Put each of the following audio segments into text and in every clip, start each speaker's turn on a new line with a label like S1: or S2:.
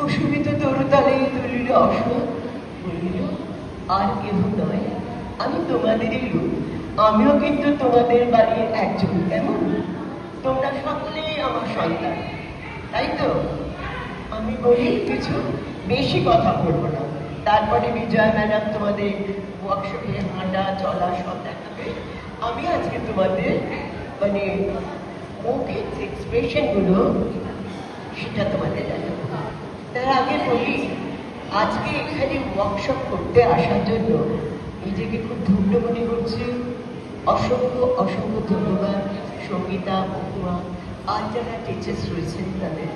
S1: কুসুমিত তরুতালে তুলিল অসর, বলিল আর কেহ নয়, আমি তোমাদেরই রূপ, আমিও কিন্তু তোমাদের বাড়ির একজন, কেমন? তোমরা সকলেই আমার সন্তান, তাই তো? আমি বলি কিছু বেশি কথা বলবো না, তারপরে বিজয়া ম্যাডাম তোমাদের ওয়ার্কশপে হাঁটা চলা সব দেখাবে। আমি আজকে তোমাদের মানে মুখের এক্সপ্রেশন গুলো সেটা তোমাদের দেখাবো। তার আগে বলি, আজকে এখানে ওয়ার্কশপ করতে আসার জন্য নিজেকে খুব ধন্য মনে করছি। অসংখ্য অসংখ্য ধন্যবাদ সঙ্গীতা, মহুয়া আর যারা টিচার্স রয়েছেন তাদের।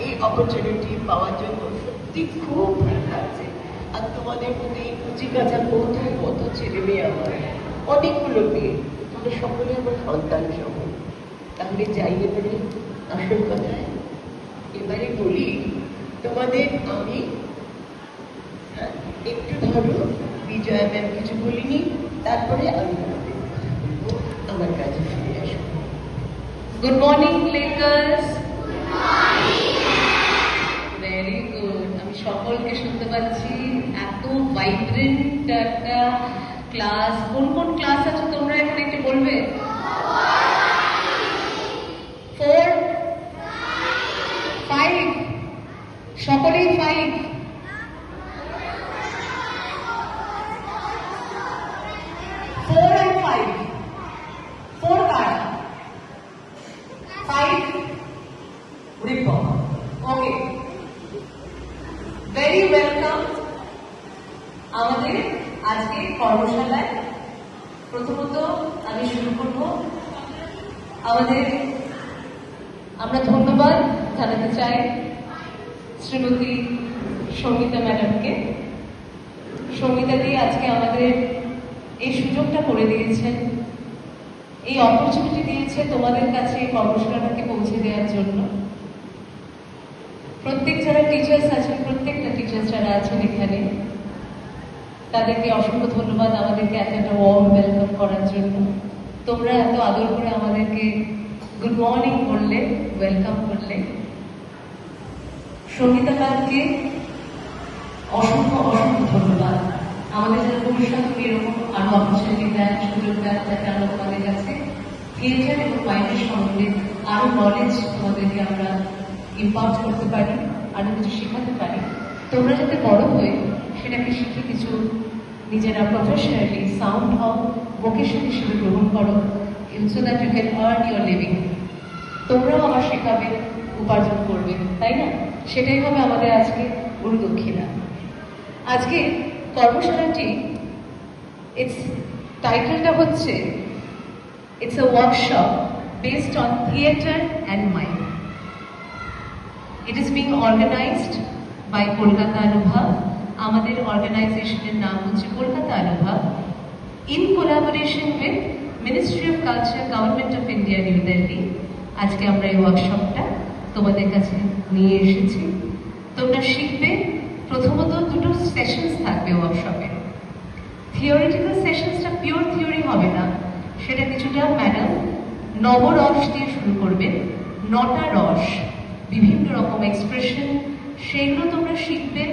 S1: এই অপরচুনিটি পাওয়ার জন্য সত্যি খুব ভালো লাগছে। আর তোমাদের মধ্যে এই কুচি কাঁচা কত ছেলে মেয়ে, আমার অনেকগুলো মেয়ে, তোমরা সকলে আমার সন্তান সহ। তাহলে যাই এবারে আসল কথায়। এবারে বলি তোমাদের আমি একটু ধরো, বিজয়া ম্যাম কিছু বলিনি, তারপরে আমি আমার কাছে ফিরে আসবো।
S2: গুড মর্নিং প্লেকার্স। Very good. আমি সকলকে শুনতে পাচ্ছি। এত ভাইব্রেন্ট একটা ক্লাস। কোন কোন ক্লাস আছে তোমরা এখানে একটু বলবে? 4, 5, সকলেই 5। 4 and 5। 4 car? 5 Ripon. Okay, very welcome আমাদের আজকে কর্মশালায়। প্রথমত আমি শুরু করব আমরা ধন্যবাদ জানাতে চাই শ্রীমতী সঙ্গীতা ম্যাডামকে। সঙ্গীতা দি আজকে আমাদের এই সুযোগটা করে দিয়েছেন, এই অপরচুনিটি দিয়েছে তোমাদের কাছে এই কর্মশালাটাকে পৌঁছে দেওয়ার জন্য। প্রত্যেক যারা টিচার্স আছেন, প্রত্যেকটা টিচার্স যারা আছেন এখানে, তাদেরকে অসংখ্য ধন্যবাদ আমাদেরকে এত একটা ওয়ার্ম ওয়েলকাম করার জন্য। তোমরা এত আদর করে আমাদেরকে গুড মর্নিং বললে, ওয়েলকাম করলে। সঙ্গীতা ম্যামকে অসংখ্য অসংখ্য ধন্যবাদ। আমাদের যারা ভবিষ্যতে এরকম আরো অপরচুনিটি দেন, সুযোগ দেন, যাতে আমরা তোমাদের কাছে থিয়েটার এবং বাইরের সম্বন্ধে আরো নলেজ তোমাদেরকে আমরা ইম্পার্ট করতে পারি, আরো কিছু শেখাতে পারি। তোমরা যাতে বড় হয়ে সেটাকে শিখে কিছু নিজেরা প্রফেশনালি সাউন্ড হও, ভোকেশন হিসেবে গ্রহণ করো, so that you can earn your living. তোমরাও আবার শেখাবে, উপার্জন করবে, তাই না? সেটাই হবে আমাদের আজকে গুরু দক্ষিণা। আজকে কর্মশালাটি টাইটেলটা হচ্ছে it's a workshop based on theatre and mind. It is being organised by Kolkata Anubhav. আমাদের অর্গানাইজেশনের নাম হচ্ছে Kolkata Anubhav, in collaboration with ministry of culture, government of India, New Delhi. আজকে আমরা এই ওয়ার্কশপটা তোমাদের কাছে নিয়ে এসেছি। তোমরা শিখবে, প্রথমত দুটো সেশনস থাকবে ওয়ার্কশপে। থিওরিটিক্যাল সেশনসটা পিওর থিওরি হবে না, সেটা কিছুটা ম্যাডাম নবরস দিয়ে শুরু করবেন। 9টা রস, বিভিন্ন রকম এক্সপ্রেশন, সেইগুলো তোমরা শিখবে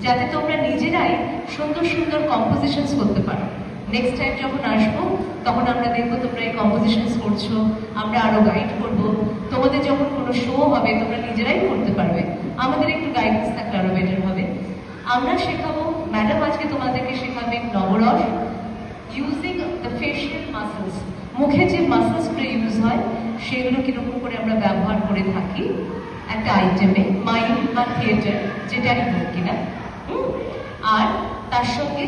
S2: যাতে তোমরা নিজেরাই সুন্দর সুন্দর কম্পোজিশনস করতে পারো। নেক্সট টাইম যখন আসবো তখন আমরা দেখবো তোমরা এই কম্পোজিশনস করছো, আমরা আরো গাইড করবো। তোমাদের যখন কোনো শো হবে তোমরা নিজেরাই করতে পারবে, আমাদের একটু গাইডেন্স থাকলে আরো বেটার হবে। আমরা শেখাবো, ম্যাডাম আজকে তোমাদেরকে শেখাবেন navarasa using the facial muscles. মুখে যে মাসেলসগুলো ইউজ হয় সেগুলো কিরকম করে আমরা ব্যবহার করে থাকি একটা আইটেমে, মাইম বা থিয়েটার যেটাই হোক কিনা। আর তার সঙ্গে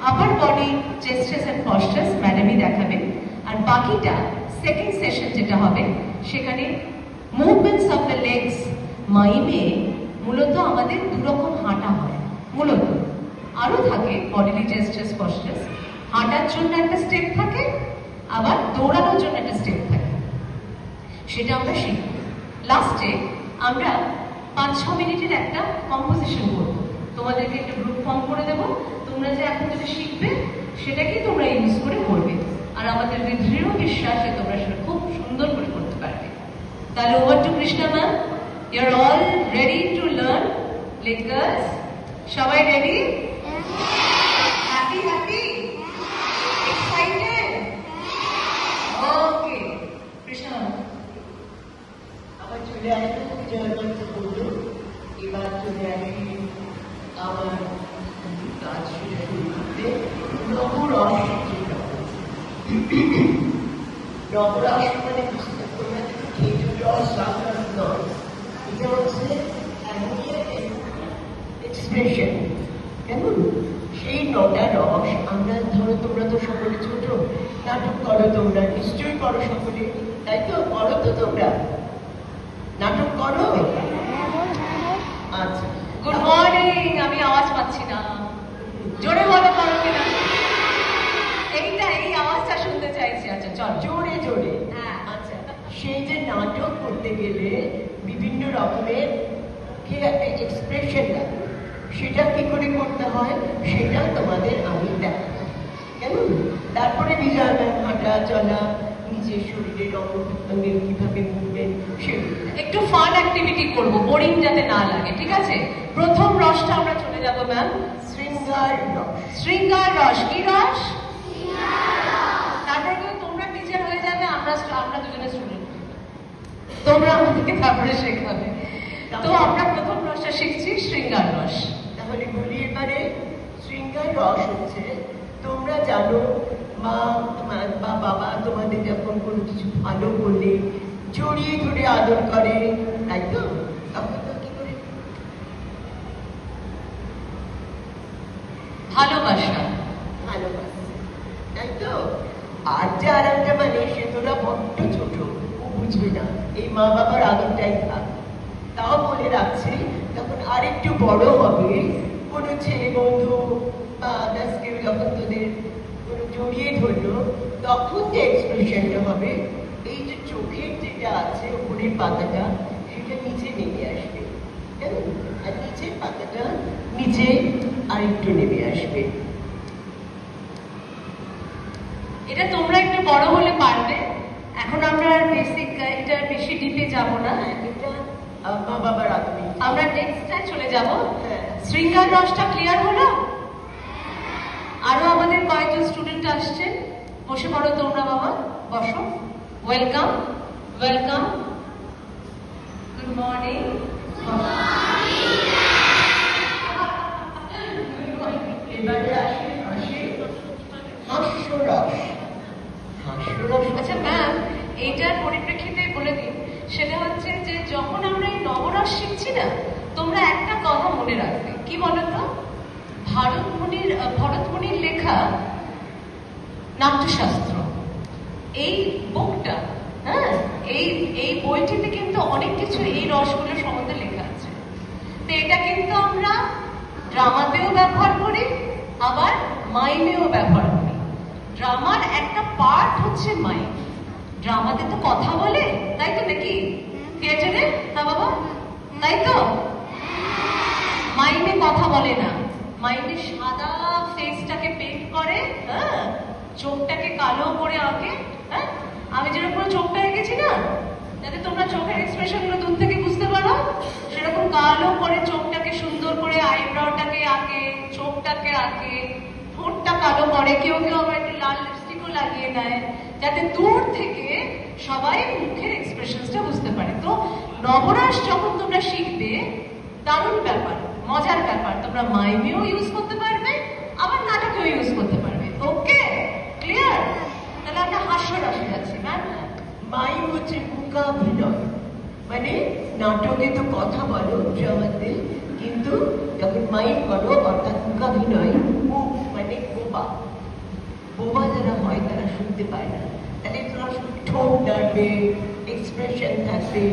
S2: আপার বডি জেস্টার্স অ্যান্ড পশ্চার্স ম্যাডামই দেখাবেন। আর বাকিটা সেকেন্ড সেশন যেটা হবে সেখানে মুভমেন্টস অফ দ্য লেগস। মাইমে মূলত আমাদের দুরকম হাঁটা হয়, মূলত আরো থাকে বডিলি জেস্টার্স পশ্চার্স। হাঁটার জন্য একটা স্টেপ থাকে, আবার দৌড়ানোর জন্য একটা স্টেপ থাকে, সেটা আমরা শিখব। লাস্টে আমরা 5-6 মিনিটের একটা কম্পোজিশন করব, তোমাদেরকে একটা গ্রুপ ফর্ম করে দেবো। তোমরা যে এখন যেটা শিখবে সেটাকেই তোমরা ইউজ করে করবে, আর আমাদের দৃঢ় বিশ্বাসে তোমরা সেটা খুব সুন্দর করে করতে পারবে। তাহলে over to Krishna ma'am, you are all ready to learn. লিটগার্লস সবাই রেডি? Happy happy excited? Okay Krishna
S1: আবার চলে আসবে জয়গঞ্জ বললো, এবার চলে আসি আমার কাজ শুরু করতে নবরস। নবরস মানে বুঝতে তোমরা খেজুর রস রাখার নয়, এটা হচ্ছে এক্সপ্রেশন। কেমন সেই 9টা রস আমরা, ধরো তোমরা তো সকলে ছোট, নাটক করো তোমরা, নিশ্চয়ই করো সকলে, তাই তো? করো তো তোমরা, নাটক করো? আচ্ছা,
S2: গুড মর্নিং। আমি আওয়াজ পাচ্ছি না, জোরে বলো করো কিনা। এই আওয়াজটা শুনতে চাইছি। আচ্ছা চল
S1: জোরে জোরে।
S2: হ্যাঁ।
S1: আচ্ছা, সেই যে নাটক করতে গেলে বিভিন্ন রকমের কি একটা এক্সপ্রেশন লাগে, সেটা কি করে করতে হয় সেটা তোমাদের আমি দেখাবো। কেমন? তারপরে বিজয় ম্যাম হাঁটা চলা, নিজের শরীরের অঙ্গের কিভাবে মুভমেন্ট, সেগুলো
S2: একটু ফান অ্যাক্টিভিটি করব, বোরিং যাতে না লাগে, ঠিক আছে? প্রথম রসটা আমরা চলে যাব ম্যাম,
S1: শৃঙ্গার রস।
S2: শৃঙ্গার রস। কি রস? তারপরে কিন্তু তোমরা টিচার হয়ে যাবে, আমরা দুজনে স্টুডেন্ট, তোমরা আমাদেরকে তারপরে শেখাবে। তো আমরা প্রথম রসটা শিখছি শৃঙ্গার রস।
S1: তাহলে বলি এবারে, শৃঙ্গার রস হচ্ছে, তোমরা জানো মা বা বাবা তোমাদের যখন কোনো কিছু ভালো করলে জড়িয়ে ধরে আদর করে, তাই তো? তখন তো কি করে?
S2: ভালোবাসা।
S1: ভালোবাসে, তাই তো? আর যে আর একটা মানে, সে তোরা বড্ড ছোট, ও বুঝবে না, এই মা বাবার আদরটাই থাক। তাও বলে রাখছি, তখন আরেকটু বড় হবে, কোনো ছেলে বন্ধু বা আদার্স কেউ যখন তোদের কোনো জড়িয়ে ধরলো, তখন যে এক্সপ্রেশনটা হবে, এই যে চোখের যেটা আছে উপরের পাতাটা, সেটা নিচে নেমে আসবে, কেমন? আর নিচের পাতাটা নিচে আরেকটু নেমে আসবে।
S2: এটা তোমরা একটু বড় হলে পারবে, এখন আমরা আর বেসিক এটা বেশি ডিপে যাব না।
S1: এটা মা বাবার আদরে।
S2: আমরা নেক্সটটায় চলে যাব।
S1: হ্যাঁ।
S2: শৃঙ্গার রসটা ক্লিয়ার হলো? আরো আমাদের কয়েকজন স্টুডেন্ট আসছেন, বসে পড়ো তোমরা বাবা, বসো। Welcome welcome, good morning.
S1: এবারে আসে হাস্যরস। হাস্যরস
S2: আচ্ছা ম্যাম, এইটার পরিপ্রেক্ষিতে বলে দিন, সেটা হচ্ছে যে যখন আমরা এই নবরস শিখছি না, তোমরা একটা কথা মনে রাখবে, কি বলতো? ভরতমুনির লেখা নাট্যশাস্ত্র, এই বুকটা, হ্যাঁ, এই বইটিতে কিন্তু অনেক কিছু এই রসগুলো সম্বন্ধে লেখা আছে। তো এটা কিন্তু আমরা ড্রামাতেও ব্যবহার করি, আবার মাইমেও ব্যবহার করি। ড্রামার একটা পার্ট হচ্ছে মাইম। ড্রামাতে তো কথা বলে, তাই তো নাকি? থিয়েটারে, হ্যাঁ বাবা, তাই তো? মাইমে কথা বলে না, মাইমে সাদা ফেসটাকে পেন্ট করে, হ্যাঁ, চোখটাকে কালো করে আঁকে। হ্যাঁ, আমি যেরকম চোখটা এঁকেছি না, যাতে তোমরা চোখের এক্সপ্রেশন গুলো দূর থেকে বুঝতে পারো, সেরকম কালো করে চোখটাকে সুন্দর করে, আইব্রাউটাকে আঁকে, চোখটাকে আঁকে, ঠোঁটটা কালো করে, কেউ কেউ আবার একটু লাল লিপস্টিকও লাগিয়ে দেয়, যাতে দূর থেকে সবাই মুখের এক্সপ্রেশনসটা বুঝতে পারে। তো নবরস যখন তোমরা শিখবে, দারুণ ব্যাপার, মজার ব্যাপার, তোমরা মাইমেও ইউজ করতে পারবে, আবার নাটকেও ইউজ করতে পারবে। ওকে, ক্লিয়ার? তাহলে আমরা হাস্যরসে যাচ্ছি। ম্যাম,
S1: মাইম হচ্ছে মূকাভিনয়, মানে নাটকে তো কথা বলো ড্রামাতে, কিন্তু যখন মাইম করো অর্থাৎ মূকাভিনয়, মুখ মানে বোবা, বোবা যারা হয় তারা শুনতে পায় না, তাহলে তোরা ঠোঁট নাড়বে, এক্সপ্রেশন থাকবে,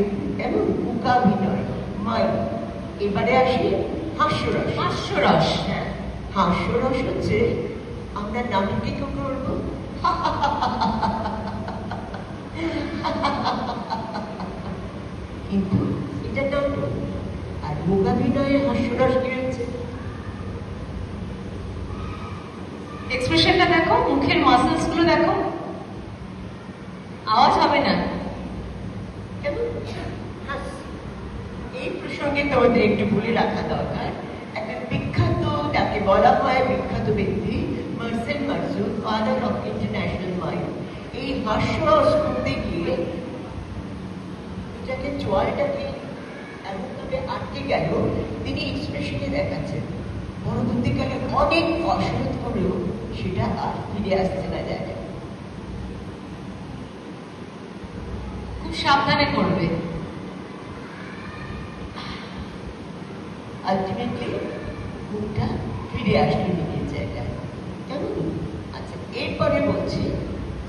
S1: এমন মূকাভিনয় মাইম। এবারে আসি হাস্যরস।
S2: হাস্যরস,
S1: হ্যাঁ, হাস্যরস হচ্ছে আমরা নাটকে কি করবো, কিন্তু এটা নাটক। আর মূকাভিনয়ে হাস্যরস কি হচ্ছে?
S2: এক্সপ্রেশনটা দেখো, মুখের মাসেলস গুলো দেখো, আওয়াজ হবে না।
S1: কেমন হাস, এই প্রশ্ন সঙ্গে তোমাদের একটু বলে রাখা দরকার, একটা বিখ্যাত, যাকে বলা হয় বিখ্যাত ব্যক্তি, Marcel Marceau, father of international mind, এই হাস্যরস করতে গিয়ে যাকে চোয়ালটাকে এমনভাবে আটকে গেল, তিনি এক্সপ্রেশনে দেখাচ্ছেন পরবর্তীকালে অনেক অসরোধ করেও সেটা আর ফিরে আসছে না জায়গায়।
S2: খুব সাবধানে করবে।
S1: আলটিমেটলি মুখটা ফিরে আসলো নিজের জায়গায়, কেমন? আচ্ছা, এরপরে বলছি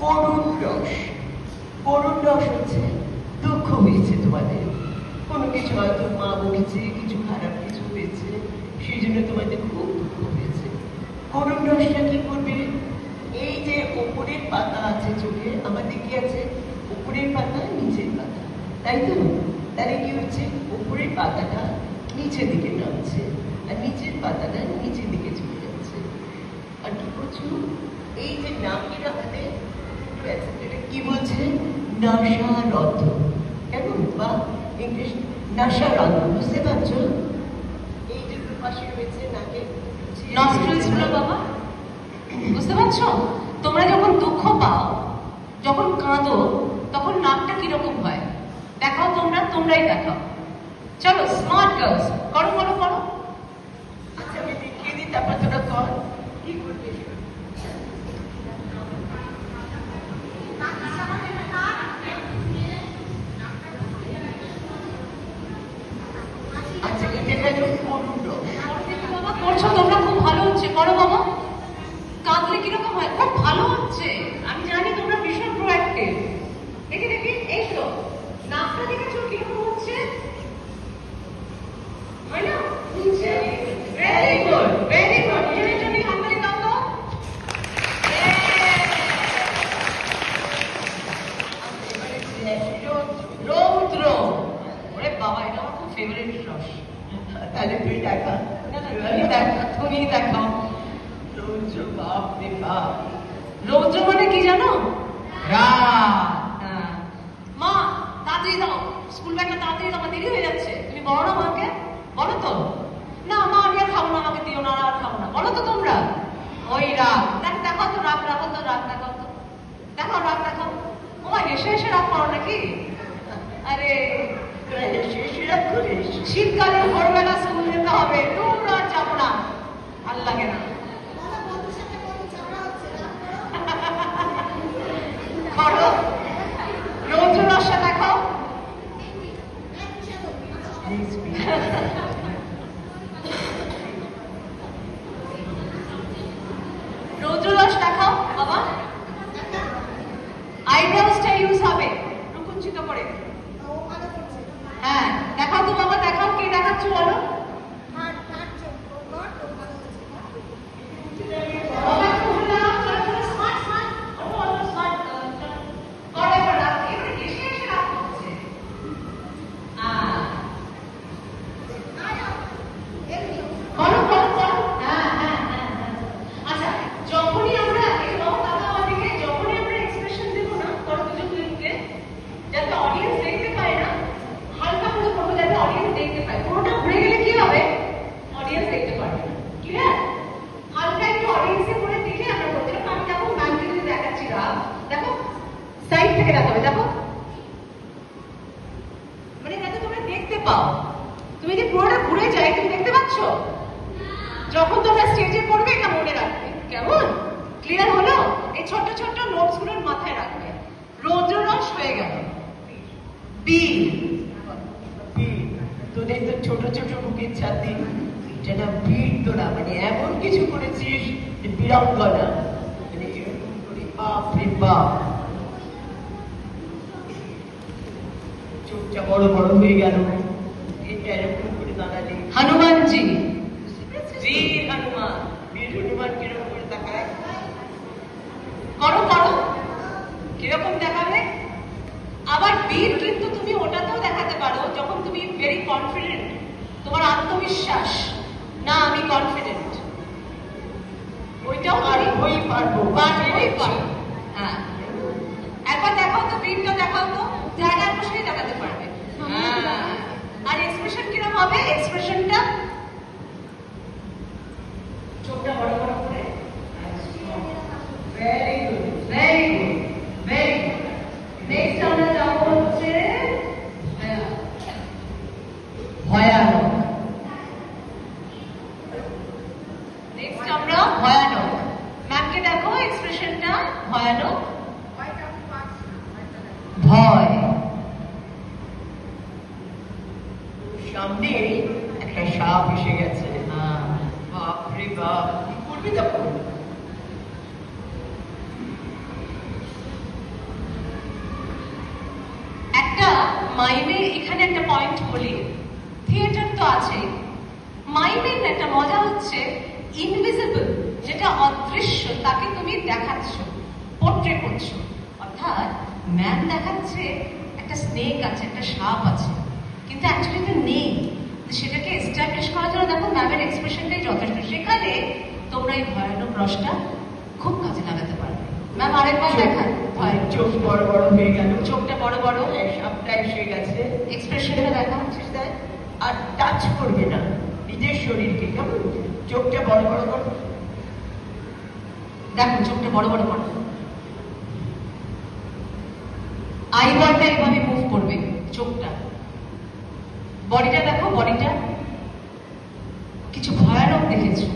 S1: করুণ রস। করুণ রস হচ্ছে দুঃখ হয়েছে তোমাদের, কোনো কিছু হয়তো মা বলেছে, কিছু খারাপ কিছু হয়েছে, সেই জন্য তোমাদের খুব দুঃখ হয়েছে। করুণ রসটা কি করবে? এই যে উপরের পাতা আছে চোখে, আমাদের কি আছে? উপরের পাতা, নিচের পাতা, তাই তো? তাহলে কি হচ্ছে? উপরের পাতাটা নিচের দিকে নামছে আর নিচের পাতাটা নিচের দিকে চলে যাচ্ছে। আর কি করছো? এই যে নামের আমাদের এটা কি বলছে? নাসারথ, কেমন? বা ইংলিশ নাসারথ, বুঝতে পারছো? এই যে পাশে রয়েছে নাকে
S2: নস্ট্রিলস গুলো বাবা, বুঝতে পারছো? তোমরা যখন দুঃখ পাও, যখন কাঁদো, তখন নাকটা কিরকম হয় দেখাও, তোমরাই দেখাও। চলো, স্মার্ট গার্লস, করো করো করো।
S1: আচ্ছা, আমি দেখিয়ে দিই, তারপর তোরা কর। কি করবি? আচ্ছা, এটা গেল করুণ রস।
S2: বাবা করছো তোমরা, খুব ভালো হচ্ছে, করো বাবা। কাঁদলে কিরকম হয়? খুব ভালো হচ্ছে, আমি জানি তোমরা ভীষণ প্রোঅ্যাক্টিভ। দেখি দেখি, এই তো নাকটা দেখেছো কিরকম হচ্ছে, হয় না? Very good, very good. এর জন্য হাততালি দাও তো। রৌদ্র, ওরে বাবা, এটা আমার খুব ফেভারিট রস।
S1: তাহলে তুই দেখা।
S2: না না, তুমি দেখাও।
S1: রৌদ্র, বাপ রে বাপ।
S2: রৌদ্র মানে কি জানো? রাত। হ্যাঁ। মা তাড়াতাড়ি দাও, স্কুল ব্যাগটা তাড়াতাড়ি দাও, আমার দেরি হয়ে যাচ্ছে। তুমি বলো না মাকে, বলো তো। না মা, আমি আর খাবো না, আমাকে দিও না, আর খাবো না, বলো তো তোমরা। ওই রাগ, দেখাও তো রাগ, রাখো তো রাগ, দেখাও তো, দেখাও রাগ, দেখাও। ও মা, হেসে হেসে রাগ করো নাকি? আরে শীতকালে ভোরবেলা স্কুল যেতে হবে, তোমরা যাবো না, ভাল লাগে না। করো, রৌদ্র রসটা দেখাও। রৌদ্র রস দেখাও বাবা। আইব্রোসটা ইউজ হবে রুকুঞ্চিত করে। হ্যাঁ, দেখাও তো বাবা, দেখাও, কে দেখাচ্ছ বলো। সাইড থেকে দেখাবে, দেখো, মানে যাতে তোমরা দেখতে পাও। তুমি যদি পুরোটা ঘুরে যায়, তুমি দেখতে পাচ্ছ? যখন তোমরা স্টেজে করবে এটা মনে রাখবে, কেমন? ক্লিয়ার হলো? এই ছোট্ট ছোট্ট নোটস গুলোর মাথায় রাখবে। রৌদ্র রস হয়ে গেল। বীর,
S1: তোদের তো ছোট ছোট বুকের ছাতি, এটা না বীর তোরা, মানে এমন কিছু করেছিস যে বীরাঙ্গনা, মানে এরকম করে বাপ রে বাপ, চোখটা বড় বড় হয়ে গেল, এটা এরকম করে দাঁড়ালে।
S2: হনুমানজি,
S1: বীর হনুমান, বীর হনুমান কিরকম করে তাকায়?
S2: করো করো, কিরকম দেখাবে? আবার বীর কিন্তু তুমি ওটাতেও দেখাতে পারো যখন তুমি ভেরি কনফিডেন্ট, তোমার আত্মবিশ্বাস, না আমি কনফিডেন্ট, ওইটাও
S1: পারবোই পারবো,
S2: পারবোই পারবো। হ্যাঁ, একবার দেখাও তো, বীরটা দেখাও তো, জায়গায় বসেই দেখাতে পারবে। হ্যাঁ, আর এক্সপ্রেশন কিরকম হবে এক্সপ্রেশনটা? চোখটা বড় বড় করে। Very good, very good, very good. Next আমরা যাবো হচ্ছে ভয়ানক। নেক্সট আমরা ভয়ানক। ম্যামকে দেখো এক্সপ্রেশনটা ভয়ানক। ভয়।
S1: সামনে একটা সাপ এসে গেছে। বাপরে বাপ, কি করবি তখন?
S2: একটা মাইমে এখানে একটা পয়েন্ট বলি, থিয়েটার তো আছে, মাইমের একটা মজা হচ্ছে ইনভিজিবল, যেটা অদৃশ্য তাকে তুমি দেখাচ্ছ, পোর্ট্রে করছো। অর্থাৎ ম্যাম দেখাচ্ছে একটা স্নেক আছে, একটা সাপ আছে, কিন্তু অ্যাকচুয়ালি তো নেই। সেটাকে এস্টাবলিশ করার জন্য দেখো ম্যামের এক্সপ্রেশনটাই যথেষ্ট। সেখানে তোমরা এই ভয়ানক রসটা খুব কাজে লাগাতে পারবে। ম্যাম আরেকবার দেখান।
S1: চোখ বড় বড় হয়ে গেল,
S2: চোখটা বড় বড়,
S1: সাপটা এসে গেছে,
S2: এক্সপ্রেশনটা দেখা হচ্ছে।
S1: আর টাচ করবে না নিজের শরীরকে, কেমন? চোখটা বড় বড় করো,
S2: দেখো চোখটা বড় বড় করো, আইবলটা এইভাবে মুভ করবে, চোখটা, বডিটা দেখো, বডিটা কিছু ভয়ানক দেখেছো।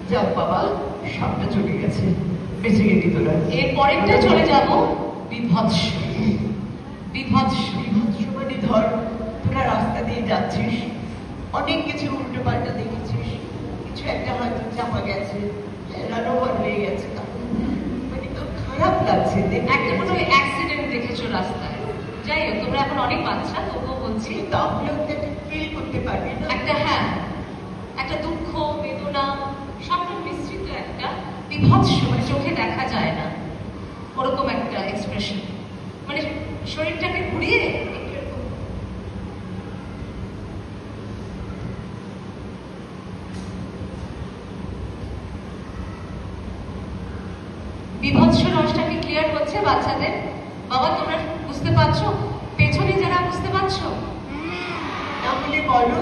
S1: যাক বাবা, সাপটা চলে গেছে, বেঁচে গেলি তোরা।
S2: এর পরেরটা চলে যাব বিভৎস। বিভৎস,
S1: বিভৎস মানে ধর তোরা রাস্তা দিয়ে যাচ্ছিস, অনেক কিছু উল্টো পাল্টা দেখেছিস, কিছু একটা হয়তো চাপা গেছে, রানোভার হয়ে গেছে, মানে খুব খারাপ লাগছে।
S2: একটা কোনো অ্যাক্সিডেন্ট দেখেছো রাস্তায়, যাই হোক তোমরা এখন অনেক বাচ্চা, তবুও বলছি,
S1: তাহলে ফিল করতে পারবি না
S2: একটা, হ্যাঁ, একটা দুঃখ বেদনা সবটা মিশ্রিত একটা বিভৎস, মানে চোখে দেখা যায় না ওরকম একটা এক্সপ্রেশন, মানে শরীরটাকে ঘুরিয়ে বিভৎস রসটাকে ক্লিয়ার হচ্ছে বাচ্চাদের। বাবা তোমরা বুঝতে পারছো? পেছনে যারা বুঝতে পারছো?
S1: না বলে বলো,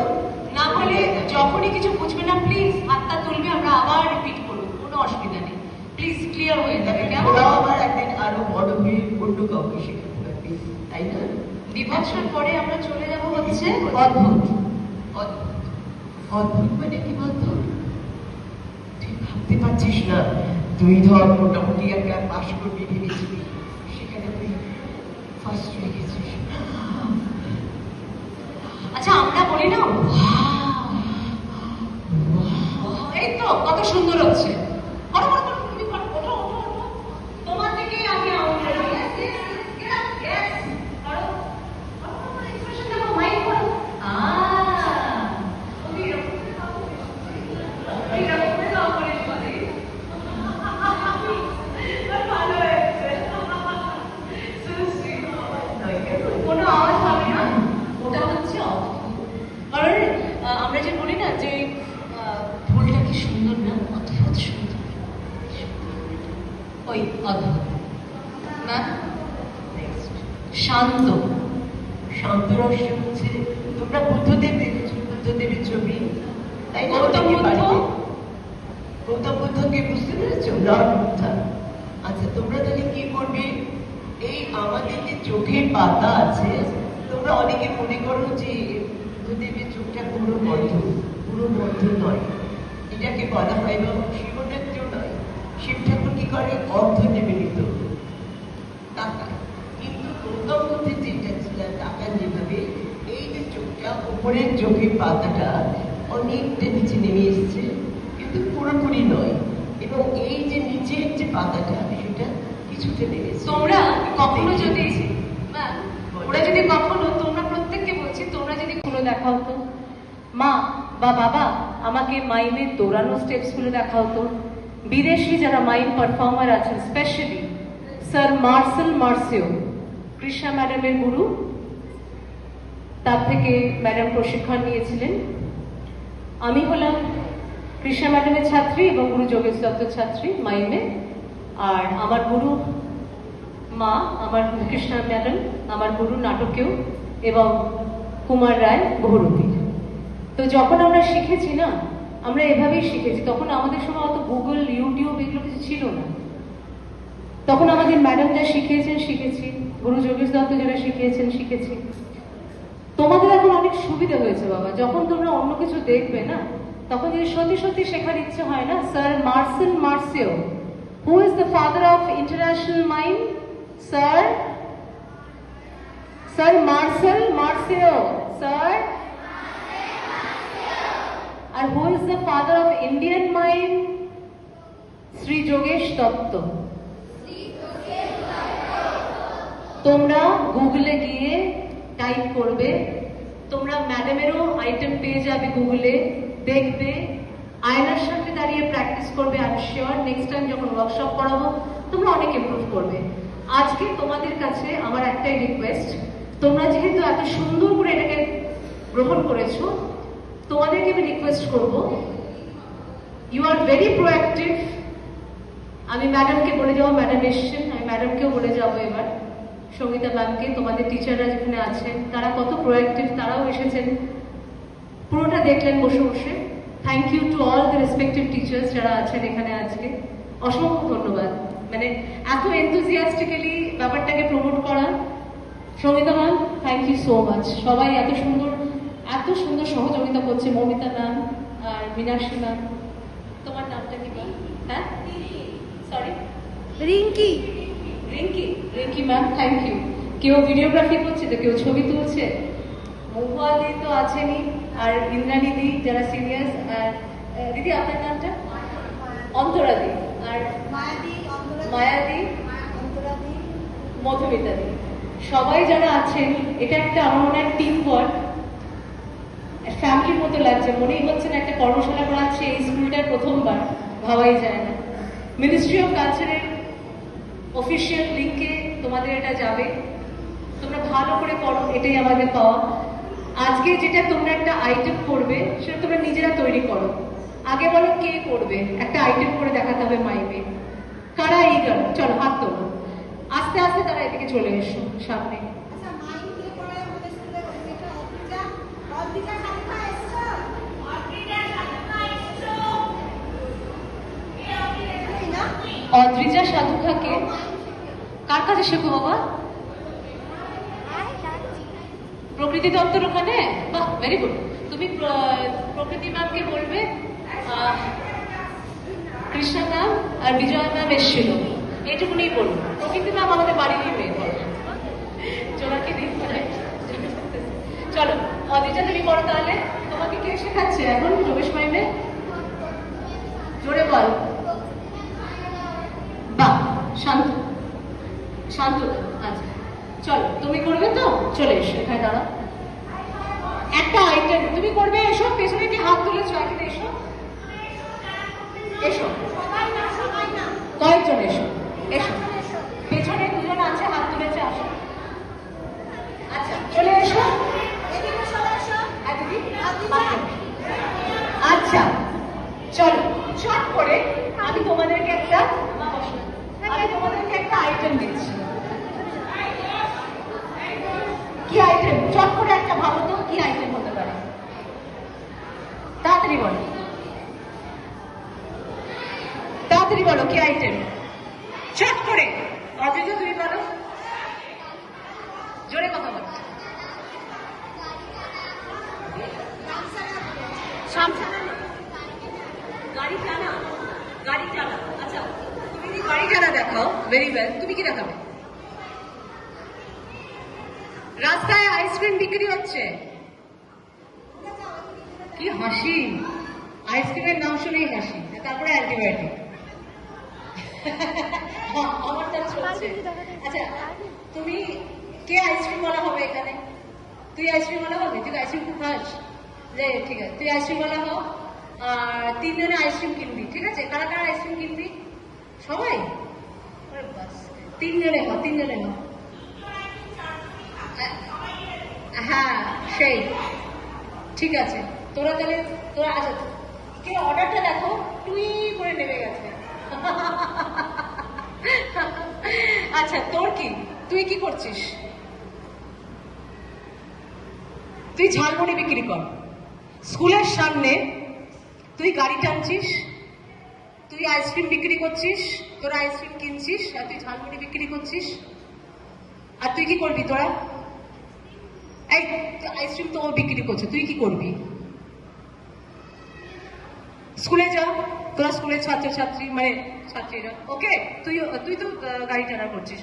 S2: না হলে যখনই কিছু বুঝবে না প্লিজ হাতটা তুলবে, আমরা আবার রিপিট করবো, কোনো অসুবিধা নেই, প্লিজ ক্লিয়ার হয়ে যাবে। কেমন?
S1: ওরাও আবার একদিন আরো বড় হয়ে অন্য কাউকে শেখাতে পারবি, তাই না?
S2: বিভৎসের পরে আমরা চলে যাব হচ্ছে অদ্ভুত।
S1: অদ্ভুত, অদ্ভুত মানে কি বলতো? তুই ভাবতে পারছিস না, তুই ধর মোটামুটি একটা পাশ করবি ভেবেছিলি, সেখানে তুই ফার্স্ট হয়ে গেছিস।
S2: আচ্ছা আমরা বলি না এই তো কত সুন্দর হচ্ছে, করো করো করো, তুমি করো, ওঠো ওঠো ওঠো, তোমার দিকে আমি outline, yes yes get up, yes করো করো করো, এক্সপ্রেশন দেখো, মাইন্ড করো, ওকে ওই রকম নাও করে বলি, ভালো হয়েছে, সুশ্রী, কোনো আওয়াজ হবে না, ওটা হচ্ছে অদ্ভুত। কারণ আমরা যে বলি না যে ফুলটা কি সুন্দর না, অদ্ভুত সুন্দর, ওই অদ্ভুত না। শান্ত।
S1: শান্ত রস হচ্ছে, তোমরা বুদ্ধদেব দেখেছো, বুদ্ধদেবের ছবি, তাই না?
S2: গৌতম
S1: অনেকে
S2: বুদ্ধ?
S1: বাড়িতে গৌতম বুদ্ধকে বুঝতে পেরেছো? লর্ড বুদ্ধা। আচ্ছা তোমরা তাহলে কি করবে, এই আমাদের যে চোখের পাতা আছে, তোমরা অনেকে মনে করো যে বুদ্ধদেবের চোখটা পুরো বন্ধ, পুরো বন্ধ নয়, এটাকে বলা হয় বা শিবনেত্র নয়। শিব ঠাকুর কি করে, অর্ধ নিবেদিত তাকায়, কিন্তু গৌতম বুদ্ধের যেটা ছিল তাকান যেভাবে, এই যে চোখটা, উপরের চোখের পাতাটা অনেকটা নিচে নেমে এসছে, কিন্তু পুরোপুরি নয়, এবং এই যে নিচের যে পাতাটা সেটা কিছুটা নেমে এসছে।
S2: তোমরা কখনো যদি ম্যাম, ওরা যদি কখনো, তোমরা প্রত্যেককে বলছি, তোমরা যদি কোনো দেখাও তো, মা বা বাবা আমাকে মাইমের দৌড়ানো স্টেপস গুলো দেখাও তো। বিদেশি যারা মাইম পারফর্মার আছেন, স্পেশালি স্যার মার্সেল মার্সিও, কৃষ্ণা ম্যাডামের গুরু, তার থেকে ম্যাডাম প্রশিক্ষণ নিয়েছিলেন। আমি হলাম কৃষ্ণা ম্যাডামের ছাত্রী এবং গুরু যোগেশ দত্তের ছাত্রী মাইমে, আর আমার গুরু মা, আমার কৃষ্ণা ম্যাডাম, আমার গুরু নাটকেও, এবং কুমার রায় বহুরূপী। তো যখন আমরা শিখেছি না, আমরা এভাবেই শিখেছি। তখন আমাদের সময় অত গুগল, ইউটিউব এগুলো কিছু ছিল না। তখন আমাদের ম্যাডাম যা শিখিয়েছেন শিখেছি, গুরু যোগেশ দত্ত যারা শিখিয়েছেন শিখেছি। তোমাদের এখন অনেক সুবিধা হয়েছে বাবা, যখন তোমরা অন্য কিছু দেখবে না, তখন যদি সত্যি সত্যি শেখার ইচ্ছে হয় না, sir Marcel Marceau, who is the father of international mind? Sir sir Marcel Marceau, sir. আর who is the father of Indian mind? Shri Jogesh Dutta. তোমরা গুগলে গিয়ে টাইপ করবে, তোমরা ম্যাডামেরও আইটেম পেয়ে যাবে গুগলে, দেখবে, আয়নার সামনে দাঁড়িয়ে প্র্যাকটিস করবে। I am sure next time যখন ওয়ার্কশপ করাবো তোমরা অনেক ইমপ্রুভ করবে। আজকে তোমাদের কাছে আমার একটাই রিকোয়েস্ট, তোমরা যেহেতু এত সুন্দর করে এটাকে গ্রহণ করেছো, তোমাদেরকে আমি রিকোয়েস্ট করবো, ইউ আর ভেরি প্রোঅ্যাক্টিভ। আমি ম্যাডামকে বলে যাবো, ম্যাডাম এসছেন, আমি ম্যাডামকেও বলে যাবো এবার, সঙ্গীতা ম্যামকে, তোমাদের টিচাররা যেখানে আছেন তারা কত প্রোঅ্যাক্টিভ, তারাও এসেছেন, পুরোটা দেখলেন বসে বসে। Thank you to all the respective teachers যারা আছেন এখানে আজকে, অসংখ্য ধন্যবাদ। মানে এত এনথুজিয়াস্টিক্যালি ব্যাপারটাকে প্রমোট করা। Sangeeta ma'am, thank you so much. সবাই এত সুন্দর সহযোগিতা করছে, মমিতা ম্যাম আর মীনাক্ষী ম্যাম। তোমার নামটা কি ম্যাম? হ্যাঁ, sorry,
S3: Rinki.
S2: Rinki ma'am, thank you. কেউ ভিডিওগ্রাফি করছে, তো কেউ ছবি তুলছে, মহুয়াদি তো আছেনই, আর ইন্দ্রাণী দি যারা সিনিয়র্স, আর দিদি আপনার নামটা? অন্তরাদি, আর মায়াদি, মধুমিতা দি, সবাই যারা আছেন, এটা একটা আমার মনে হয় টিম ওয়ার্ক, ফ্যামিলির মতো লাগছে। মনেই হচ্ছে না একটা কর্মশালা করাচ্ছে এই স্কুলটার প্রথমবার, ভাবাই যায় না। মিনিস্ট্রি অফ কালচারের অফিসিয়াল লিঙ্কে তোমাদের এটা যাবে, তোমরা ভালো করে করো, এটাই আমাদের পাওয়া। আজকে যেটা তোমরা একটা আইটেম করবে সেটা তোমরা নিজেরা তৈরি করো। আগে বলো কে করবে, একটা আইটেম করে দেখাতে হবে মাইমে। কারা এই গেল, চলো হাত তোলো, আস্তে আস্তে তারা এদিকে চলে এসো সামনে। অদ্রিজা সাধুখাকে কার কাছে শেখো বাবা? প্রকৃতি দত্তর ওখানে? বাহ, ভেরি গুড। তুমি প্রকৃতি ম্যামকে বলবে, কৃষ্ণা ম্যাম আর বিজয় ম্যাম এসেছিল, এইটুকুনি বলবো। প্রকৃতি ম্যাম আমাদের বাড়িরই মেয়ে, চোরাকে দিন। চলো অদ্রিজা, তুমি করো তাহলে। তোমাকে কে শেখাচ্ছে এখন যোগেশ মাইমে? জোরে বল। বাহ, শান্ত। আচ্ছা চলো, তুমি করবে তো? চলে এসো এখানে, দাঁড়া। একটা আইটেম তুমি করবে, এসো। পেছনে কি হাত তুলেছো? এখানে এসো, এসো কয়েকজন, এসো পেছনে দুজন আছে হাত তুলেছে, আসো। আচ্ছা চলে এসো। আচ্ছা চলো, চট করে আমি তোমাদেরকে একটা আইটেম দিচ্ছি। কি আইটেম? চট করে একটা ভালো তো, কি আইটেম হতে পারে? তাড়াতাড়ি বলো কি আইটেম, চট করে। অদ্রিজা তুমি বলো, জোরে কথা বলো। গাড়ি টানা। আচ্ছা তুমি যদি গাড়ি টানা দেখাও, ভেরি ওয়েল। তুমি কি দেখাবে? রাস্তায় আইসক্রিম বিক্রি হচ্ছে, কি হাসি! আইসক্রিমের নাম শুনেই হাসি, তারপরে অ্যান্টিবায়োটিক। আমারটা চলছে। আচ্ছা তুমি কে আইসক্রিম বলা হবে এখানে? তুই আইসক্রিম বলা হবে? তুই আইসক্রিম খুব খাস, ঠিক আছে, তুই আইসক্রিম বলা হও। আর 3 জনে আইসক্রিম কিনবি, ঠিক আছে? কারা কারা আইসক্রিম কিনবি? সবাই? 3 জনে হও। হ্যাঁ সেই, ঠিক আছে। তোরা আচ্ছা, কে অর্ডারটা দেখো, টুই করে নেমে গেছে। আচ্ছা তোর কি, তুই কি করছিস? তুই ঝালমুড়ি বিক্রি কর, স্কুলের সামনে তুই গাড়ি টানছিস, তুই আইসক্রিম বিক্রি করছিস, তোরা আইসক্রিম কিনছিস, আর তুই ঝালমুড়ি বিক্রি করছিস। আর তুই কি করবি তোরা? এই আইসক্রিম তো ও বিক্রি করছে, তুই কি করবি? স্কুলে যা, তোরা স্কুলের ছাত্রছাত্রী মানে ছাত্রীরা, ওকে? তুই তুই তো গাড়ি টানা করছিস,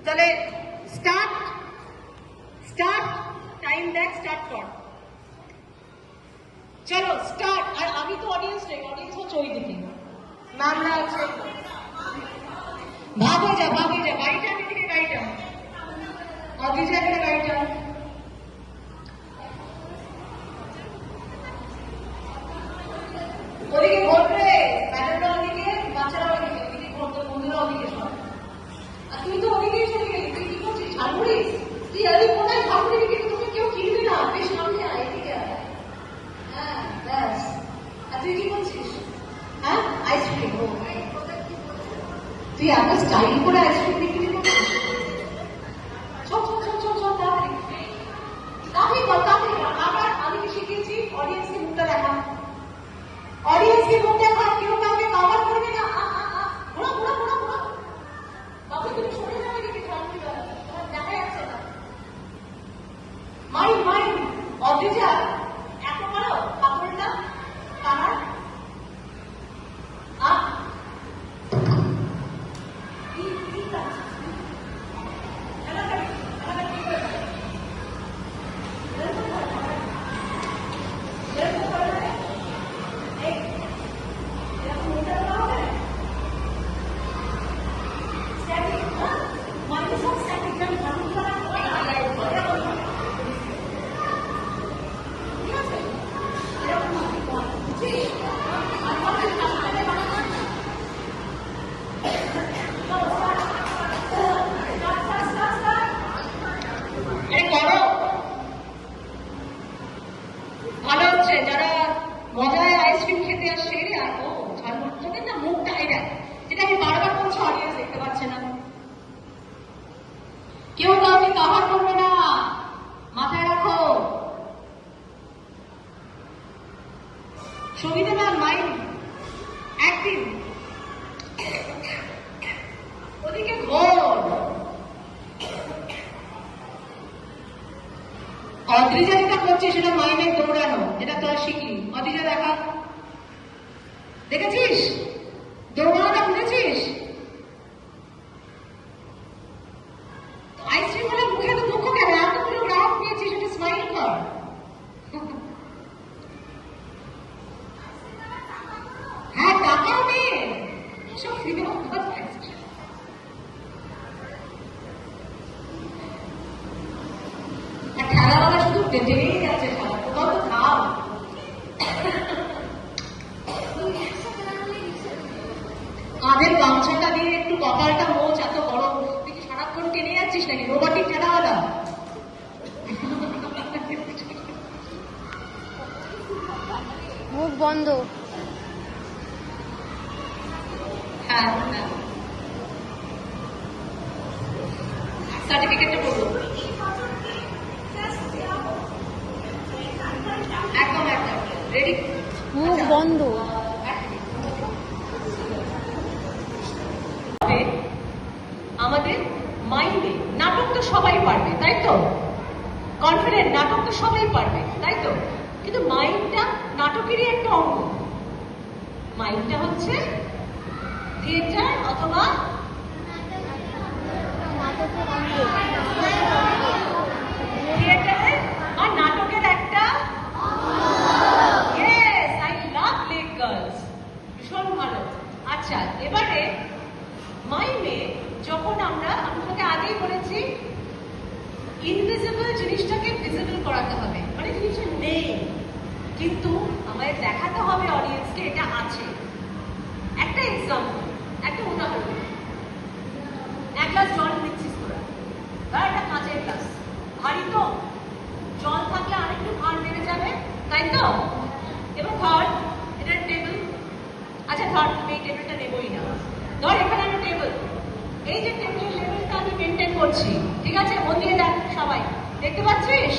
S2: তাহলে স্টার্ট স্টার্ট, টাইম দেখ, স্টার্ট কর, চলো স্টার্ট। আর আমি তো অডিয়েন্স নেই, অডিয়েন্স হচ্ছে ওই দিকে, ম্যামরা আছে, ভাগ হয়ে যা, ভাগ হয়ে যা, গাড়িটা আমি দিকে, গাড়িটা অদ্রিজা এখানে, গাড়িটা ওদিকে ঘুরবে, ম্যাডামরা ওদিকে, বাচ্চারা ওদিকে, ওদিকে ঘুরতে, বন্ধুরা ওদিকে সব। আর তুই তো ওদিকেই চলে গেলি, তুই কি করছিস? ঝালমুড়ি? তুই এদিক কোথায় ঝালমুড়ি বিক্রি? তোকে কেউ কিনবে না, বেশ সামনে আয়, এদিকে আয়। হ্যাঁ ব্যাস। আর তুই কি করছিস? হ্যাঁ আইসক্রিম। তুই এত স্টাইল করে আইসক্রিম বিক্রি করছিস? চল চল চল চল চল, তাড়াতাড়ি তাড়াতাড়ি কর, তাড়াতাড়ি কর। আবার আমি কি শিখিয়েছি? অডিয়েন্সকে মুখটা দেখা, অডিয়েন্সকে মুখ দেখা, কেউ কাউকে কভার করবে না। ঘোরা ঘোরা ঘোরা ঘোরা, বাবু তুমি সরে যাবে নাকি? ঝালমুড়ি তোমার দেখা যাচ্ছে না। মাইন্ড মাইন্ড, অদ্রিজা এত পারো কাপড়টা কানার? ভালো হচ্ছে, যারা মজায় আইসক্রিম খেতে আসছে, আর ও ঝালমুড়ি তোদের না মুখটা এটা, যেটা আমি বারবার বলছি, অডিয়েন্স দেখতে পাচ্ছে না। কেউ কাউকে কভার করবে না, মাথায় রাখো। সঙ্গীতা ম্যাম, মাইন্ড অ্যাক্টিং, ওদিকে ঘোর। অদ্রিজা যেটা করছে সেটা মাইনের দৌড়ানো, যেটা তোরা শিখলি। অদ্রিজা দেখা, দেখেছিস দৌড়ানোটা, বুঝেছিস? আইসক্রিম হলে মুখে তো দুঃখ কেন? এতগুলো গ্রাহক পেয়েছিস, সেটা স্মাইল কর। হ্যাঁ টাকাও নেই, সব ফ্রিতে আইসক্রিম। আর খেলাওয়ালা শুধু টেনেই যাচ্ছে, খেলা কোথাও তো খাও। কাঁধের গামছাটা দিয়ে একটু কপালটা মোচ, এত গরম, তুই কি সারাক্ষণ টেনে যাচ্ছিস নাকি? রোবটিক খেলাওয়ালা।
S3: মুখ বন্ধ।
S2: হ্যাঁ হ্যাঁ, সার্টিফিকেটটা করবো একদম একদম রেডি।
S3: মুখ বন্ধ।
S2: আমাদের মাইন্ডে নাটক তো সবাই পারবে, তাই তো? কনফিডেন্ট, নাটক তো সবাই পারবে, তাই তো? কিন্তু মাইন্ডটা নাটকেরই একটা অঙ্গ। মাইন্ডটা হচ্ছে থিয়েটার অথবা থিয়েটারের আর নাটকের একটা। Yes, I love lake girls, ভীষণ ভালো। আচ্ছা এবারে মাইমে যখন আমি তোকে আগেই বলেছি, ইনভিজিবল জিনিসটাকে ভিজিবল করাতে হবে, মানে জিনিসটা নেই কিন্তু আমায় দেখাতে হবে অডিয়েন্সকে এটা আছে। একটা এক্সাম্পল, একটা উদাহরণ, এক গ্লাস জল নিচ্ছিস তোরা, ধর একটা কাঁচের গ্লাস, ভারী তো, জল থাকলে আরেকটু ভার বেড়ে যাবে, তাই তো? এবার ধর এটা টেবিল, আচ্ছা ধর তুমি এই টেবিলটা নেবই না, ধর এখানে একটা টেবিল, এই যে টেবিলের লেভেলটা দেখতে পাচ্ছিস?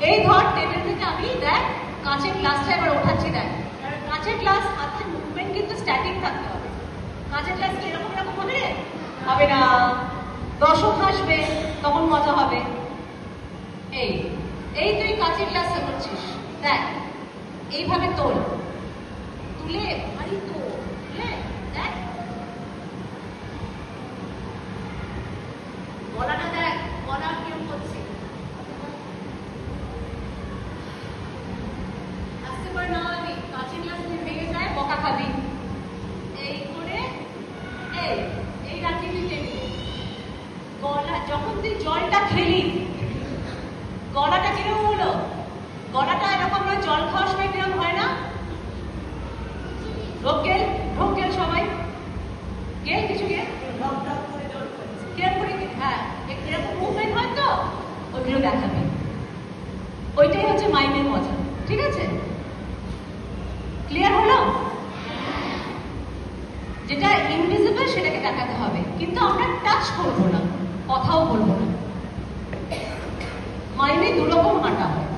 S2: এই ধর টেবিল থেকে আমি দেখ কাঁচের গ্লাসটা এবার ওঠাচ্ছি দেখ। কাঁচের গ্লাস হাতের মুভমেন্ট কিন্তু স্ট্যাটিক থাকতে হবে। কাঁচের গ্লাস কি এরকম এরকম হবে রে? হবে না। দর্শক হাসবে, তখন মজা হবে। এই এই তুই কাঁচের গ্লাসটা করছিস দেখ, এইভাবে তোল, তুলে ভারী তোল, তুলে দেখ গলাটা দেখ, গলা কিরম করছে। আস্তে করে নামাবি, কাঁচের গ্লাস যদি ভেঙে যায় বকা খাবি। এই করে এই এই রাখবি তুই টেবিলে। গলা যখন তুই জলটা খেলি গলাটা কিরকম হলো? গলাটা এরকম না, জল খাওয়ার সময় কিরকম হয় না? ঢোক গেল সবাই গেল, কিছু গেল কিরকম করে, হ্যাঁ এরকম মুভমেন্ট হয় তো, ওইগুলো দেখাবে। ওইটাই হচ্ছে মাইমের মজা, ঠিক আছে? ক্লিয়ার হলো? যেটা ইনভিজিবল সেটাকে দেখাতে হবে, কিন্তু আমরা টাচ করবো না, কথাও বলবো না। মাইমে দুরকম হাঁটা হয়।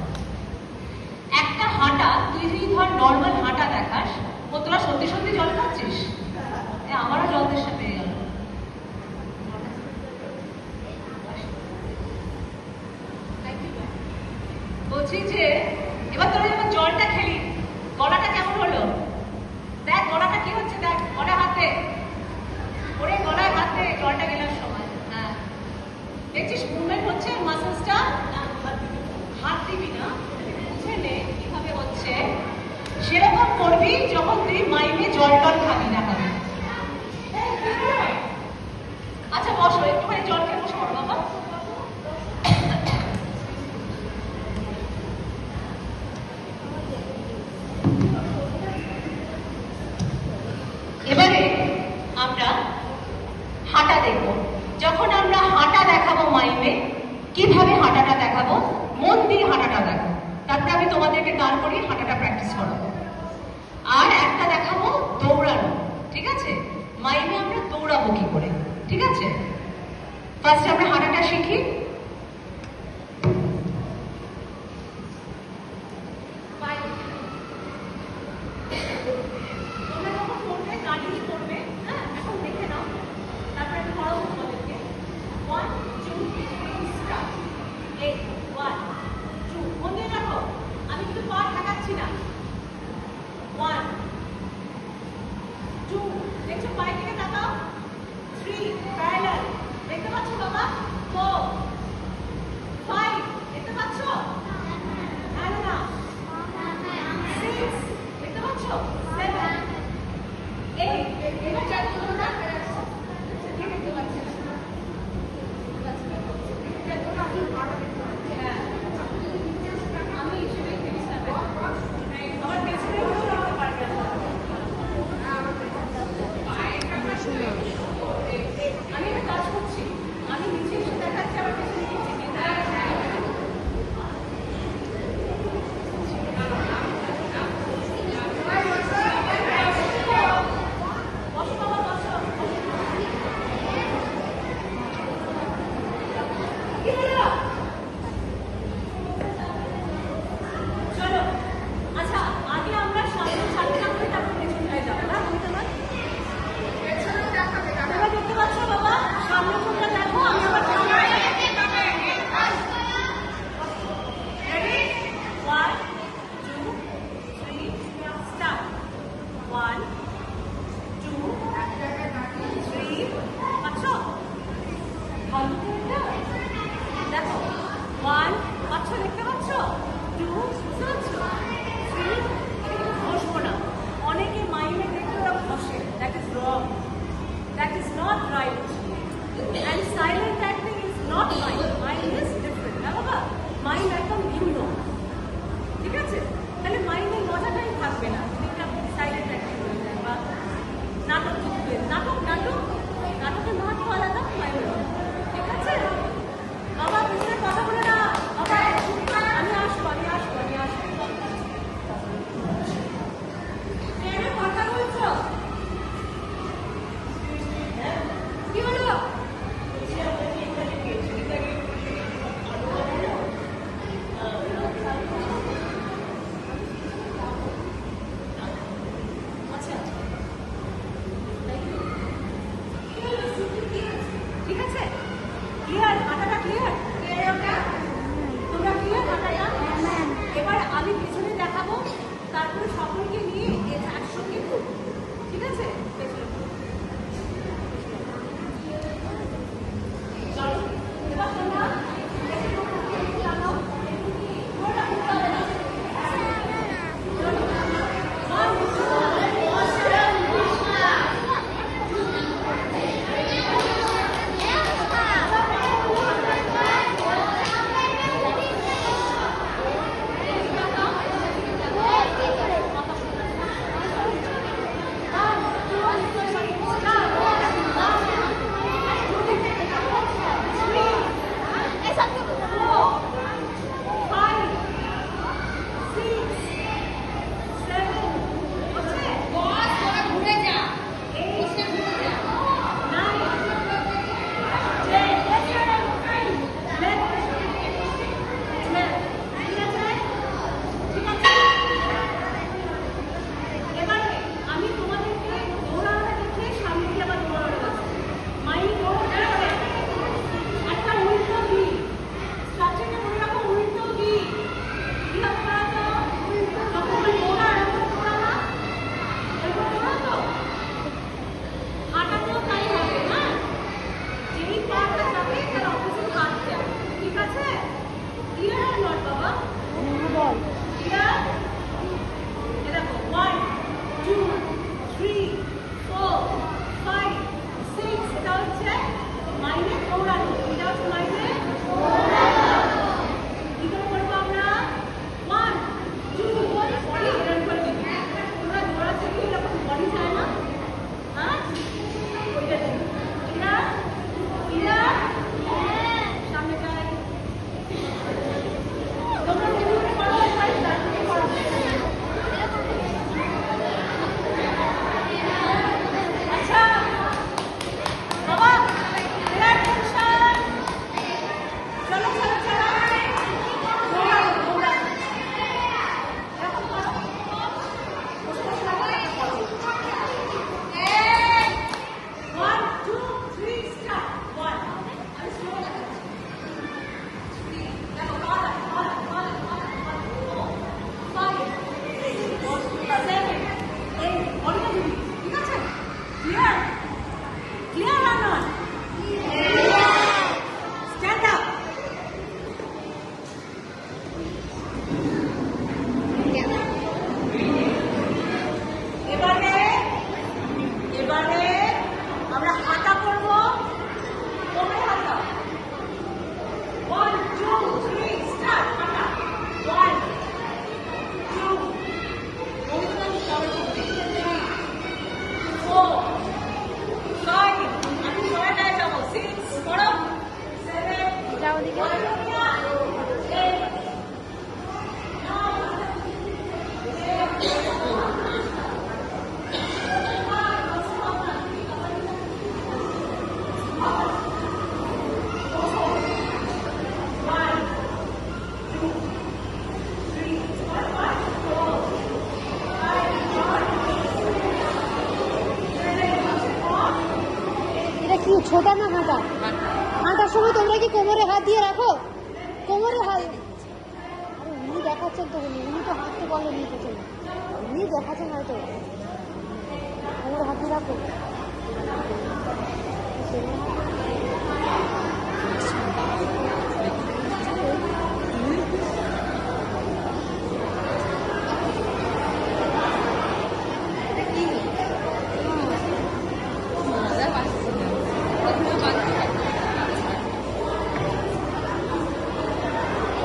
S2: একটা হাঁটা তুই যদি ধর নর্মাল হাঁটা দেখাস, ও তোরা সত্যি সত্যি জল খাচ্ছিস? আমারও জল তেষ্টা পেয়ে গেল। বলছি যে এবার তোরা যখন জলটা খেলি গলাটা কেমন হলো দেখ, গলাটা কি হচ্ছে দেখ, গলা হাতে ওরে, গলায় হাতে জলটা গেলার সময়, হ্যাঁ দেখছিস মুভমেন্ট হচ্ছে মাসেলসটা। হাত দিবি না, বুঝে নে কিভাবে হচ্ছে। সেরকম করবি যখন তুই মাইমে জল টল খাবি না খাবি। আচ্ছা বসো, একটুখানি জল খেয়ে বসো বাবা। এবারে আমরা হাঁটা দেখব। যখন আমরা হাঁটা দেখাবো মাইমে, কিভাবে হাঁটাটা দেখাবো, মন দিয়ে হাঁটাটা দেখো। তারপরে আমি তোমাদেরকে দাঁড় করিয়ে হাঁটাটা প্র্যাকটিস করাবো। আর একটা দেখাবো দৌড়ানো, ঠিক আছে? মাইমে আমরা দৌড়াবো কি করে, ঠিক আছে? ফার্স্ট আমরা হাঁটাটা শিখি। তোমরা যখন করবে দাঁড়িয়ে করবে, হ্যাঁ এখন দেখে নাও, তারপরে আমি পড়াবো তোমাদেরকে। 1 2 3 স্টার্ট। 1 2 মন দিয়ে দেখো, আমি কিন্তু পা ঠেকাচ্ছি না। 1 2 দেখছো, পায়ের দিকে তাকাও। 3 প্যারালাল, দেখতে পাচ্ছ বাবা? 4
S3: ওদিকে। এটা কি ছোটা না হাঁটা? হাঁটার সময় তোমরা কি কোমরে হাত দিয়ে রাখো? কোমরে হাত, আরে উনি দেখাচ্ছেন তো, উনি তো হাঁটতে বলেনি পেছনে, উনি দেখাচ্ছেন হয়তো। কোমরে হাত দিয়ে রাখো।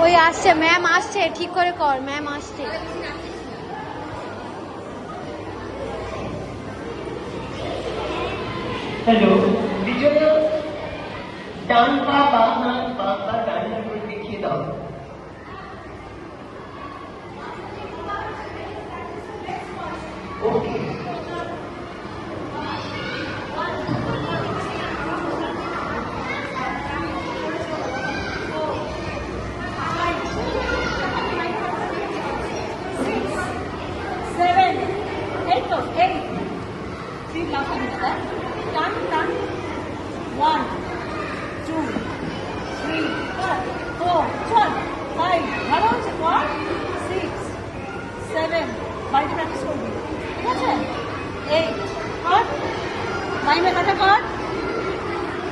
S3: ওই আসছে, ম্যাম আসছে, ঠিক করে কর, ম্যাম আসছে।
S1: হ্যালো বিজয়া, ডান পা বাম হাত বাম পা ডান হাত করে দেখিয়ে দাও। ওকে,
S4: One, two, three, four, five, ভালো হচ্ছে, 6, 7, বাড়িতে প্র্যাকটিস করবি, ঠিক আছে, 8, কর, 9 কাটা কর,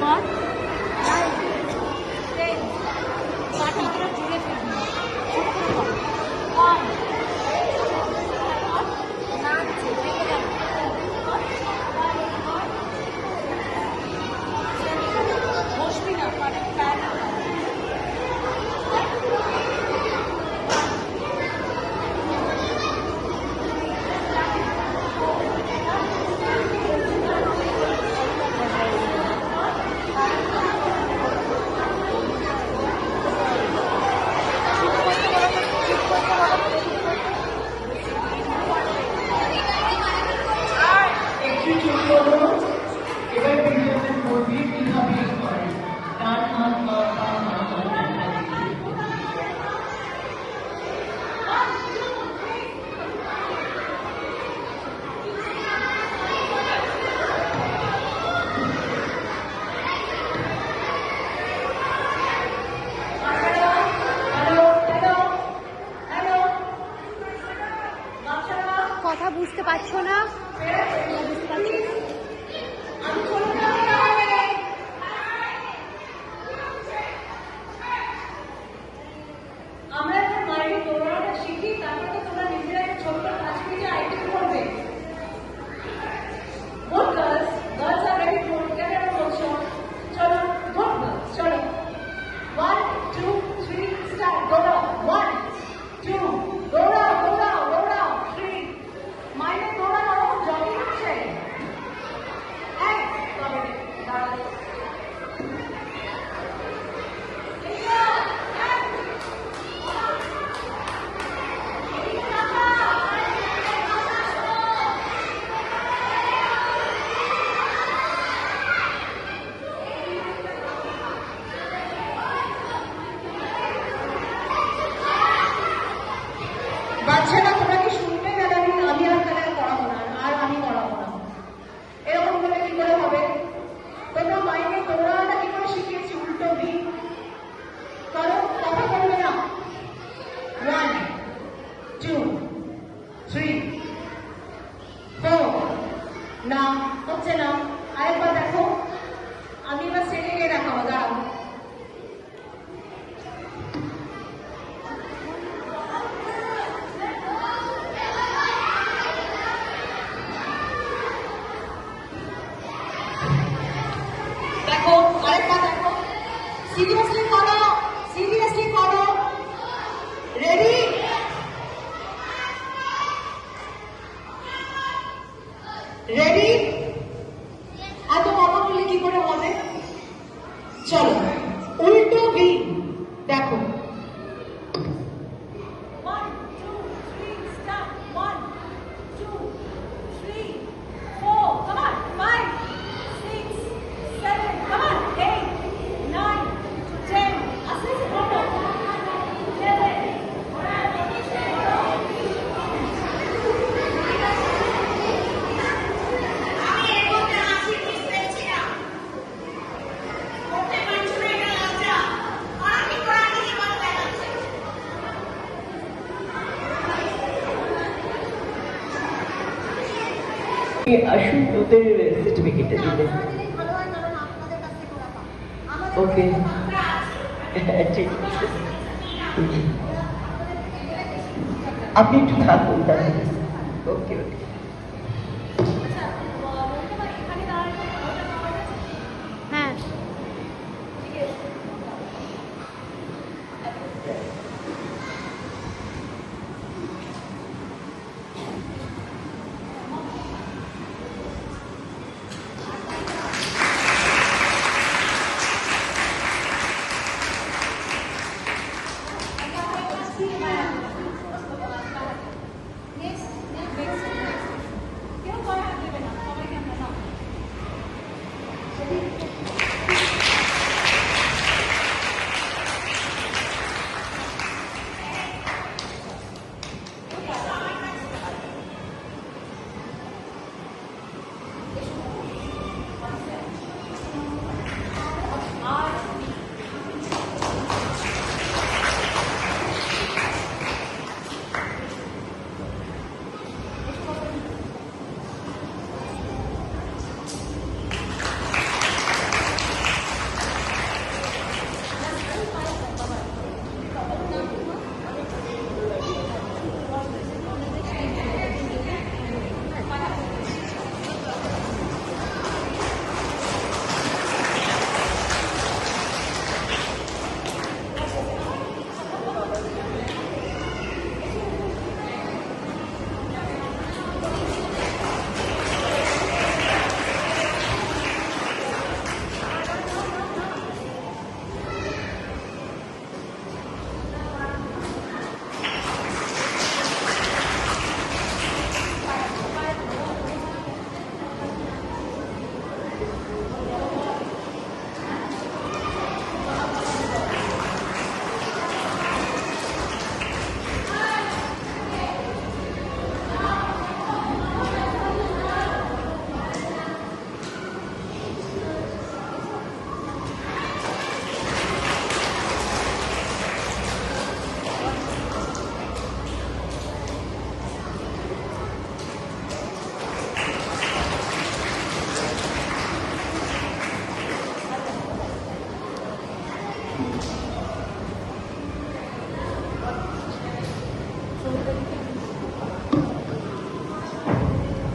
S4: 9, 10, কাটা করে জুড়ে ফেলবি, ছোট করে কর, 1, বসবি না, পারে প্যার
S2: দেখো।
S4: One, two, three, start. One, two, three, four. Come on. 5, 6, 7. Come on. 8, 9, 10. Aste aste photo. 11.
S1: আসুন ওদের সার্টিফিকেটটা দিতে। ওকে, ঠিক আছে। আপনি একটু থাকুন তাহলে। ওকে ওকে।
S3: হ্যাঁ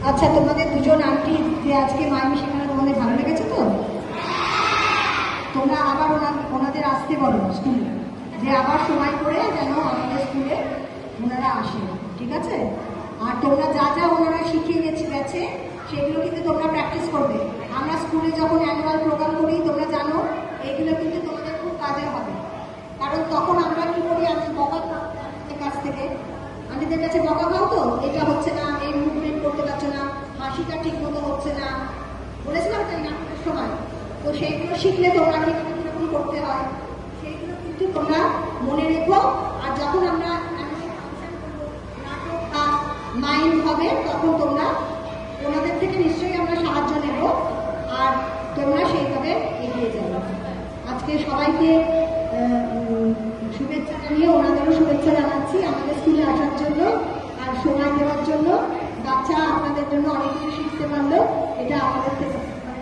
S5: আচ্ছা, তোমাদের দুজন আন্টি যে আজকে মায়ামি শেখানো তোমাদের ভালো লেগেছে তো? তোমরা আবার ওনাদের আসতে বলো স্কুলে, যে আবার সময় করে যেন আমাদের স্কুলে ওনারা আসেন, ঠিক আছে? আর তোমরা যা যা ওনারা শিখিয়ে গেছে সেগুলো কিন্তু তোমরা প্র্যাকটিস করবে। আমরা স্কুলে যখন অ্যানুয়াল প্রোগ্রাম করি তোমরা জানো এইগুলো কিন্তু তোমাদের খুব কাজে হবে, কারণ তখন আমরা কি করি, আমি বকা আন্টিদের কাছ থেকে, আন্টিদের কাছে বকা খাও তো, এটা হচ্ছে না, এই মুভমেন্ট করতে পারছো না, হাসিটা ঠিক মতো হচ্ছে না, বলেছিলাম তাই নাটকের সময়। তো সেইগুলো শিখলে তোমরা কিভাবে কিরকম করতে হয় সেইগুলো কিন্তু তোমরা মনে রেখো। আর যখন আমরা নাটক মাইন্ড হবে তখন তোমরা ওনাদের থেকে নিশ্চয়ই আমরা সাহায্য নেব, আর তোমরা সেইভাবে এগিয়ে যাবে। আজকে সবাইকে শুভেচ্ছা জানিয়ে ওনাদেরও শুভেচ্ছা জানাচ্ছি আমাদের স্কুলে আসার জন্য আর সময় দেওয়ার জন্য। বাচ্চা আপনাদের জন্য অনেক কিছু শিখতে পারলো, এটা আমাদের থেকে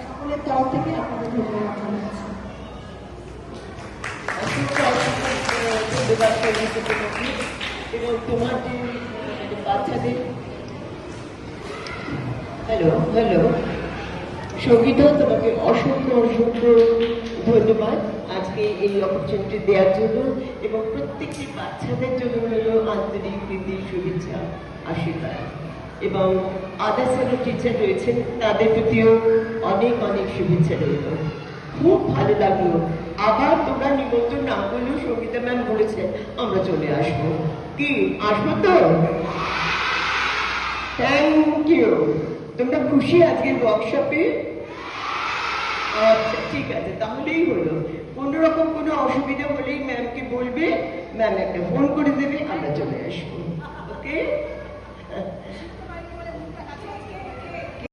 S5: সকলের তরফ থেকে আপনাদের ধন্যবাদ জানাচ্ছি।
S1: এবং তোমার যে বাচ্চাদের হ্যালো হ্যালো সঙ্গীতা, তোমাকে অসংখ্য অসংখ্য ধন্যবাদ আজকে এই অপরচুনিটি দেওয়ার জন্য, এবং প্রত্যেকটি বাচ্চাদের জন্য হলো আন্তরিক প্রীতি, শুভেচ্ছা, আশীর্বাদ। এবং আদার্স যারা টিচার রয়েছেন তাদের প্রতিও অনেক অনেক শুভেচ্ছা রইল। খুব ভালো লাগলো। আবার তোমরা নিমন্ত্রণ না করলেও সঙ্গীতা ম্যাম বলেছে আমরা চলে আসবো। কি আসবো তো? Thank you. তোমরা খুশি আজকের ওয়ার্কশপে? আচ্ছা ঠিক আছে, তাহলেই হলো। কোনো রকম কোনো অসুবিধা হলেই ম্যামকে বলবে, ম্যাম একটা ফোন করে দেবে, আমরা চলে আসবো। ওকে?